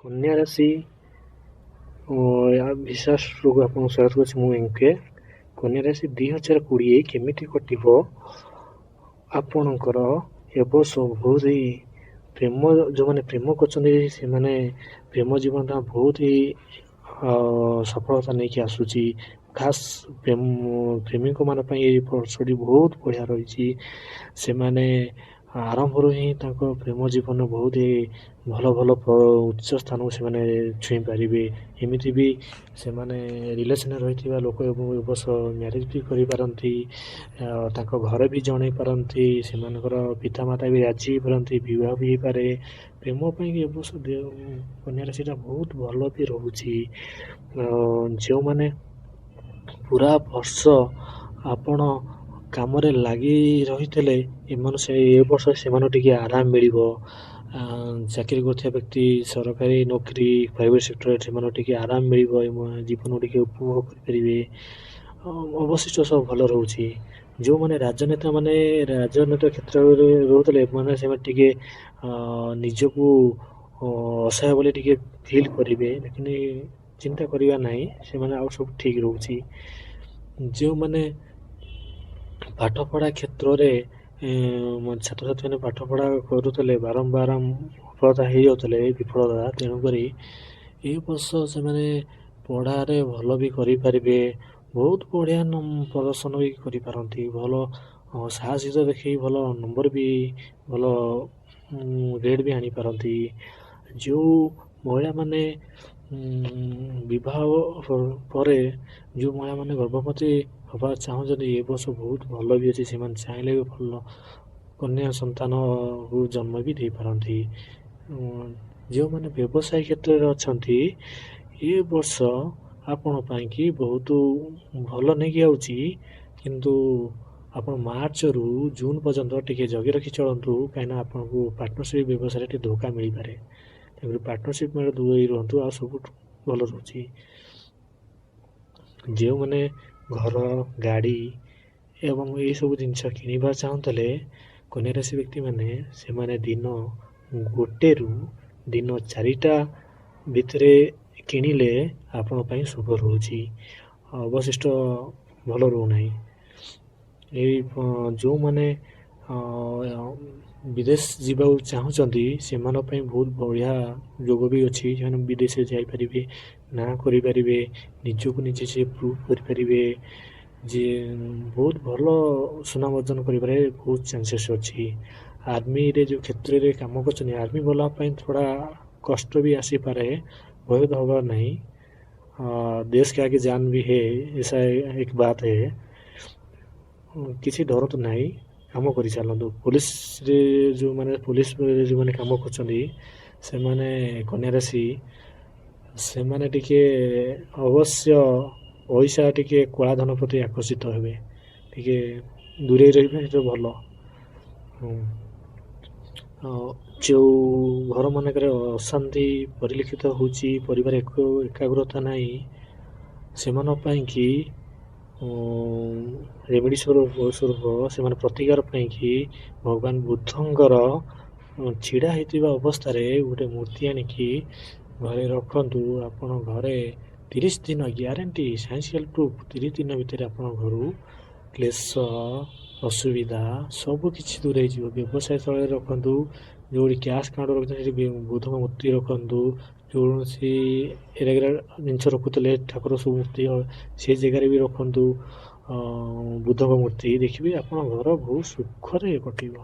କନ୍ୟା ରାଶି ବିଶ୍ୱାସକୁ ଆପଣଙ୍କୁ ସ୍ୱାଗତ କରୁଛି। ମୁଁ ଏମ୍କେ। କନ୍ୟା ରାଶି 2020 କେମିତି କଟିବ? ଆପଣଙ୍କର ଏ ବର୍ଷ ବହୁତ ହି ଯେଉଁମାନେ ପ୍ରେମ କରୁଛନ୍ତି ସେମାନେ ପ୍ରେମ ଜୀବନଟା ବହୁତ ହି ସଫଳତା ନେଇକି ଆସୁଛି। ଖାସ୍ ପ୍ରେମିକମାନଙ୍କ ପାଇଁ ଏଇ ବର୍ଷଟି ବହୁତ ବଢ଼ିଆ ରହିଛି। ସେମାନେ ଆରମ୍ଭରୁ ହିଁ ତାଙ୍କ ପ୍ରେମ ଜୀବନ ବହୁତ ଭଲ ଉଚ୍ଚ ସ୍ଥାନକୁ ସେମାନେ ଛୁଇଁ ପାରିବେ। ଏମିତି ବି ସେମାନେ ରିଲେସନ୍ରେ ରହିଥିବା ଲୋକ ଏ ବର୍ଷ ମ୍ୟାରେଜ୍ ବି କରିପାରନ୍ତି। ତାଙ୍କ ଘରେ ବି ଜଣେଇ ପାରନ୍ତି। ସେମାନଙ୍କର ପିତାମାତା ବି ରାଜି ହେଇପାରନ୍ତି। ବିବାହ ବି ହେଇପାରେ। ପ୍ରେମ ପାଇଁ ଏ ବର୍ଷ କନ୍ୟା ରାଶିଟା ବହୁତ ଭଲ ବି ରହୁଛି। ଯେଉଁମାନେ ପୁରା ବର୍ଷ ଆପଣ କାମରେ ଲାଗି ରହିଥିଲେ ଏ ବର୍ଷ ସେମାନଙ୍କୁ ଟିକେ ଆରାମ ମିଳିବ। ଚାକିରି କରୁଥିବା ବ୍ୟକ୍ତି ସରକାରୀ ନୌକରୀ ପ୍ରାଇଭେଟ୍ ସେକ୍ଟରରେ ସେମାନଙ୍କୁ ଟିକେ ଆରାମ ମିଳିବ। ଜୀବନକୁ ଟିକେ ଉପଭୋଗ କରିପାରିବେ। ଅବଶିଷ୍ଟ ସବୁ ଭଲ ରହୁଛି। ଯେଉଁମାନେ ରାଜନେତା କ୍ଷେତ୍ରରେ ରହୁଥିଲେ ସେମାନେ ଟିକେ ନିଜକୁ ଅସହାୟ ବୋଲି ଟିକେ ଫିଲ୍ କରିବେ, କିନ୍ତୁ ଚିନ୍ତା କରିବା ନାହିଁ, ସେମାନେ ଆଉ ସବୁ ଠିକ୍ ରହୁଛି। ଯେଉଁମାନେ ପାଠପଢ଼ା କ୍ଷେତ୍ରରେ ଛାତ୍ରଛାତ୍ରୀମାନେ ପାଠପଢ଼ା କରୁଥିଲେ ବାରମ୍ବାର ବିଫଳତା ହେଇଯାଉଥିଲେ ବିଫଳତା, ତେଣୁକରି ଏ ବର୍ଷ ସେମାନେ ପଢ଼ାରେ ଭଲ ବି କରିପାରିବେ। ବହୁତ ବଢ଼ିଆ ପ୍ରଦର୍ଶନ ବି କରିପାରନ୍ତି। ଭଲ ସାହସିକତା ଦେଖେଇ ଭଲ ନମ୍ବର ବି ଭଲ ଗ୍ରେଡ଼୍ ବି ଆଣିପାରନ୍ତି। ଯେଉଁ ମହିଳାମାନେ ବିବାହ ପରେ ଯେଉଁ ମହିଳାମାନେ ଗର୍ଭବତୀ ହେବା ଚାହୁଁଛନ୍ତି ଏ ବର୍ଷ ବହୁତ ଭଲ ବି ଅଛି। ସେମାନେ ଚାହିଁଲେ ବି ଭଲ କନ୍ୟା ସନ୍ତାନକୁ ଜନ୍ମ ବି ଦେଇପାରନ୍ତି। ଯେଉଁମାନେ ବ୍ୟବସାୟ କ୍ଷେତ୍ରରେ ଅଛନ୍ତି ଏ ବର୍ଷ ଆପଣ ପାଇଁକି ବହୁତ ଭଲ ନେଇକି ଆଉଛି, କିନ୍ତୁ ଆପଣ ମାର୍ଚ୍ଚରୁ ଜୁନ୍ ପର୍ଯ୍ୟନ୍ତ ଟିକେ ଜଗି ରଖି ଚଳନ୍ତୁ, କାହିଁକିନା ଆପଣଙ୍କୁ ପାର୍ଟନରସିପ୍ ବ୍ୟବସାୟରେ ଟିକେ ଧୋକା ମିଳିପାରେ। ତେଣୁକରି ପାର୍ଟନରସିପ୍ ମେଳ ଦୂରେଇ ରୁହନ୍ତୁ, ଆଉ ସବୁଠୁ ଭଲ ରହୁଛି। ଯେଉଁମାନେ ଘର ଗାଡ଼ି ଏବଂ ଏଇସବୁ ଜିନିଷ କିଣିବା ଚାହୁଁଥିଲେ କନ୍ୟା ରାଶି ବ୍ୟକ୍ତିମାନେ, ସେମାନେ ଦିନ 1ରୁ ଦିନ 4ଟା ଭିତରେ କିଣିଲେ ଆପଣଙ୍କ ପାଇଁ ଶୁଭ ରହୁଛି। ଅବଶିଷ୍ଟ ଭଲ ରହୁନାହିଁ। ଯେଉଁମାନେ ବିଦେଶ ଯିବାକୁ ଚାହୁଁଛନ୍ତି ସେମାନଙ୍କ ପାଇଁ ବହୁତ ବଢ଼ିଆ ଯୋଗ ବି ଅଛି। ସେମାନେ ବିଦେଶରେ ଯାଇପାରିବେ, ନାଁ କରିପାରିବେ, ନିଜକୁ ନିଜେ ସେ ପ୍ରୁଭ୍ କରିପାରିବେ ଯେ ବହୁତ ଭଲ ସୁନାମ ଅର୍ଜନ କରିପାରିବେ। ବହୁତ ଚାନ୍ସେସ୍ ଅଛି। ଆର୍ମିରେ ଯେଉଁ କ୍ଷେତ୍ରରେ କାମ କରୁଛନ୍ତି, ଆର୍ମି ଗଲା ପାଇଁ ଥୋଡ଼ା କଷ୍ଟ ବି ଆସିପାରେ, ଭୟଭୀତ ହେବାର ନାହିଁ। ଦେଶ କେ ଆଗେ ଜାନ୍ ବି ହେ, ଏସା ଏକ ବାତ ହେ। କିଛି ଡରନ୍ତୁ ନାହିଁ, କାମ କରିଚାଲନ୍ତୁ। ପୋଲିସରେ ଯେଉଁମାନେ କାମ କରୁଛନ୍ତି ସେମାନେ କନ୍ୟା ରାଶି, ସେମାନେ ଟିକେ ଅବଶ୍ୟ ପଇସା ଟିକେ କଳାଧନ ପ୍ରତି ଆକର୍ଷିତ ହେବେ, ଟିକେ ଦୂରେଇ ରହିବେ, ସେଟା ଭଲ। ଯେଉଁ ଘରମାନଙ୍କରେ ଅଶାନ୍ତି ପରିଲକ୍ଷିତ ହେଉଛି, ପରିବାର ଏକାଗ୍ରତା ନାହିଁ, ସେମାନଙ୍କ ପାଇଁକି ରେମେଡ଼ି ସ୍ୱରୂପ ସେମାନେ ପ୍ରତିକାର ପାଇଁକି ଭଗବାନ ବୁଦ୍ଧଙ୍କର ଛିଡ଼ା ହେଇଥିବା ଅବସ୍ଥାରେ ଗୋଟେ ମୂର୍ତ୍ତି ଆଣିକି ଘରେ ରଖନ୍ତୁ। ଆପଣ ଘରେ 30 ଦିନ ଗ୍ୟାରେଣ୍ଟି, ସାଇନ୍ସିକାଲ ପ୍ରୁଫ୍, 30 ଦିନ ଭିତରେ ଆପଣଙ୍କ ଘରୁ କ୍ଲେଶ ଅସୁବିଧା ସବୁ କିଛି ଦୂରେଇ ଯିବ। ବ୍ୟବସାୟ ସ୍ଥଳରେ ରଖନ୍ତୁ, ଯେଉଁଠି କ୍ୟାସ୍ କାଉଣ୍ଟର ରଖୁଛନ୍ତି ସେଠି ବୁଦ୍ଧଙ୍କ ମୂର୍ତ୍ତି ରଖନ୍ତୁ। କୌଣସି ଇରେଗୁଲାର ଜିନିଷ ରଖୁଥିଲେ ଠାକୁର ସବୁ ମୂର୍ତ୍ତି ସେ ଜାଗାରେ ବି ରଖନ୍ତୁ ବୁଦ୍ଧଙ୍କ ମୂର୍ତ୍ତି। ଦେଖିବେ ଆପଣଙ୍କ ଘର ବହୁତ ସୁଖରେ କଟିବ।